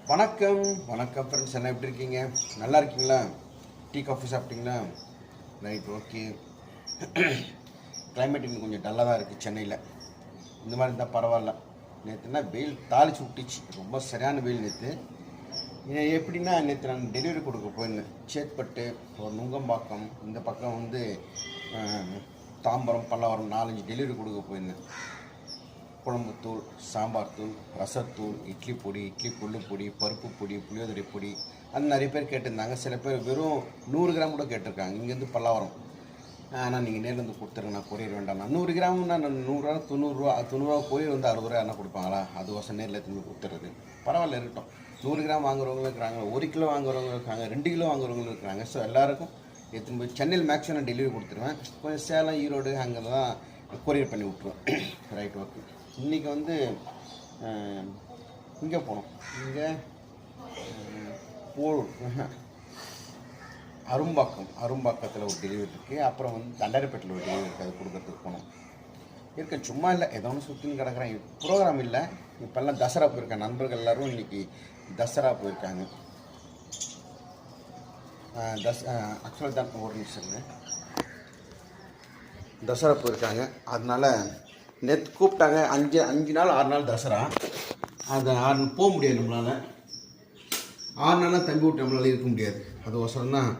வணக்கம் வணக்கம் ஃப்ரெண்ட்ஸ், என்ன எப்படி இருக்கீங்க? நல்லா இருக்கீங்களா? டீ காஃபி சாப்பிட்டீங்களா? Right, okay. கிளைமேட் இன்னும் கொஞ்சம் டல்லாக தான் இருக்குது சென்னையில். இந்த மாதிரி இருந்தால் பரவாயில்ல. நேற்றுனா வெயில் தாளிச்சு விட்டுச்சு, ரொம்ப சரியான வெயில் நேற்று. எப்படின்னா நேற்று நான் டெலிவரி கொடுக்க போயிருந்தேன். சேத்பட்டு, ஒரு நுங்கம்பாக்கம், இந்த பக்கம் வந்து தாம்பரம், பல்லவரம் 4-5 டெலிவரி கொடுக்க போயிருந்தேன். குழம்புத்தூள், சாம்பார் தூள், ரசத்தூள், இட்லி பொடி, இட்லி கொள்ளு பொடி, பருப்பு பொடி, புளியோதரை பொடி, அது நிறைய பேர் கேட்டிருந்தாங்க. சில பேர் வெறும் 100 கிராம் கூட கேட்டிருக்காங்க. இங்கேருந்து பல்லாவரம். ஆனால் நீங்கள் நேரில் வந்து கொடுத்துருங்க, நான் கொரியர் வேண்டாம். 100 கிராம்னா நான் 100 90 கொரியர் வந்து 60 ரூபா என்ன கொடுப்பாங்களா? அது வருஷம் நேரில் திரும்பி கொடுத்துறது பரவாயில்ல, இருக்கட்டும். 100 கிராம் வாங்குறவங்களும் இருக்கிறாங்க, 1 கிலோ வாங்குறவங்க இருக்காங்க, 2 கிலோ வாங்குறவங்களும் இருக்கிறாங்க. ஸோ எல்லாருக்கும் எடுத்துன்னு போய் சென்னையில் மேக்ஸிமம் நான் டெலிவரி கொடுத்துருவேன். கொஞ்சம் சேலம், ஈரோடு அங்கே தான் கொரியர் பண்ணி விட்ருவேன். Right, okay. இன்றைக்கி வந்து இங்கே போனோம். இங்கே அரும்பாக்கத்தில் ஒரு டெலிவரி இருக்குது. அப்புறம் வந்து தண்டரைப்பேட்டில் ஒரு டெலிவரி இருக்குது, அது கொடுக்கறதுக்கு போனோம். இருக்க சும்மா இல்லை, ஏதோ ஒன்று சுற்றின்னு கிடக்குறேன். ப்ரோக்ராம் இல்லை. இப்போல்லாம் தசரா போயிருக்காங்க. நண்பர்கள் எல்லோரும் இன்றைக்கி தசரா போயிருக்காங்க. ஆக்சுவலாக தான் ஒரு நிமிஷம் தசரா போயிருக்காங்க. அதனால் நேற்று கூப்பிட்டாங்க. 5 நாள் 6 நாள் தசரா. அது 6 போக முடியாது நம்மளால். 6 நாளாக தம்பி விட்டு நம்மளால் இருக்க முடியாது. அது ஒசரம் தான்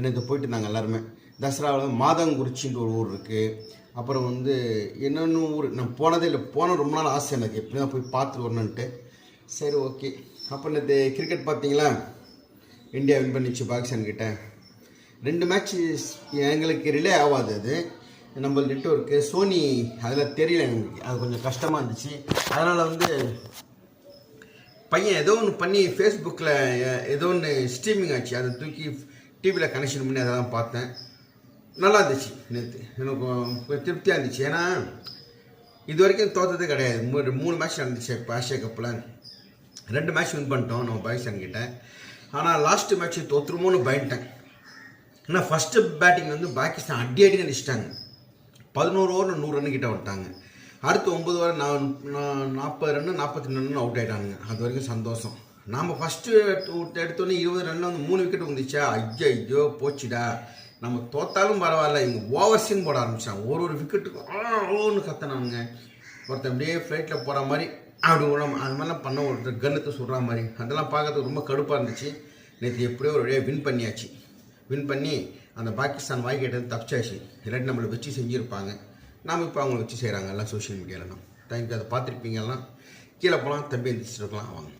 நேற்று போயிட்டு இருந்தாங்க எல்லாருமே. தசராவில் மாதங்குறிச்சின்ற ஒரு ஊர் இருக்குது. அப்புறம் வந்து என்னென்ன ஊர் நான் போனதே இல்லை. போன ரொம்ப நாள் ஆசை எனக்கு, எப்படி தான் போய் பார்த்துட்டு வரணுன்ட்டு. சரி, ஓகே. அப்போ நேற்று கிரிக்கெட் பார்த்தீங்களா? இந்தியா வின் பண்ணிச்சு பாகிஸ்தான்கிட்ட. 2 மேட்ச்சு எங்களுக்கு ரிலே ஆகாது. அது நம்ம நெட்வொர்க்கு சோனி அதில் தெரியல எங்களுக்கு. அது கொஞ்சம் கஷ்டமாக இருந்துச்சு. அதனால் வந்து பையன் ஏதோ ஒன்று பண்ணி ஃபேஸ்புக்கில் ஏதோ ஒன்று ஸ்ட்ரீமிங் ஆச்சு. அதை தூக்கி டிவியில் கனெக்ஷன் பண்ணி அதை தான் பார்த்தேன். நல்லா இருந்துச்சு. நேற்று எனக்கு திருப்தியாக இருந்துச்சு. ஏன்னா இது வரைக்கும் தோற்றதே கிடையாது. 3 மேட்ச் நடந்துச்சு இப்போ ஆசியா கப்பில். 2 மேட்ச் வின் பண்ணிட்டோம் நம்ம பாகிஸ்தான்கிட்ட. ஆனால் லாஸ்ட்டு மேட்ச் தோற்றுருமோன்னு பயந்துட்டேன். ஏன்னா ஃபஸ்ட்டு பேட்டிங் வந்து பாகிஸ்தான் அடி நினச்சிட்டாங்க. 11 ஓவரில் 100 ரன் கிட்ட வந்துட்டாங்க. அடுத்து 9 ஓவர் 40 ரன்னு 42 ரன் அவுட் ஆகிட்டானுங்க. அது வரைக்கும் சந்தோஷம். நாம் ஃபஸ்ட்டு எடுத்தோன்னே 20 ரனில் வந்து 3 விக்கெட் வந்துச்சா. ஐயோ போச்சுடா, நம்ம தோத்தாலும் பரவாயில்ல. இவங்க ஓவர்ஸிங் போட ஆரம்பித்தாங்க. ஒரு விக்கெட்டுக்கும் ஓன்னு கத்தினானுங்க. ஒருத்தர் அப்படியே ஃப்ளைட்டில் போகிற மாதிரி அப்படி அது மாதிரிலாம் பண்ண ஒருத்தர் கன்னுத்தை சுடுற மாதிரி. அதெல்லாம் பார்க்கறதுக்கு ரொம்ப கடுப்பாக இருந்துச்சு. நேற்று எப்படியோ ஒரு வழியாக வின் பண்ணியாச்சு. வின் பண்ணி அந்த பாகிஸ்தான் வாய்க்கிட்டேருந்து தப்பிச்சாச்சு. இல்லாட்டி நம்மளை வச்சு செஞ்சுருப்பாங்க. நாம் இப்போ அவங்கள வச்சு செய்கிறாங்க எல்லாம் சோஷியல் மீடியாவிலாம். தேங்க்யூ. அதை பார்த்துருப்பீங்கலாம். கீழே போகலாம், தம்பி எந்திரிச்சிருக்கலாம். வாங்க.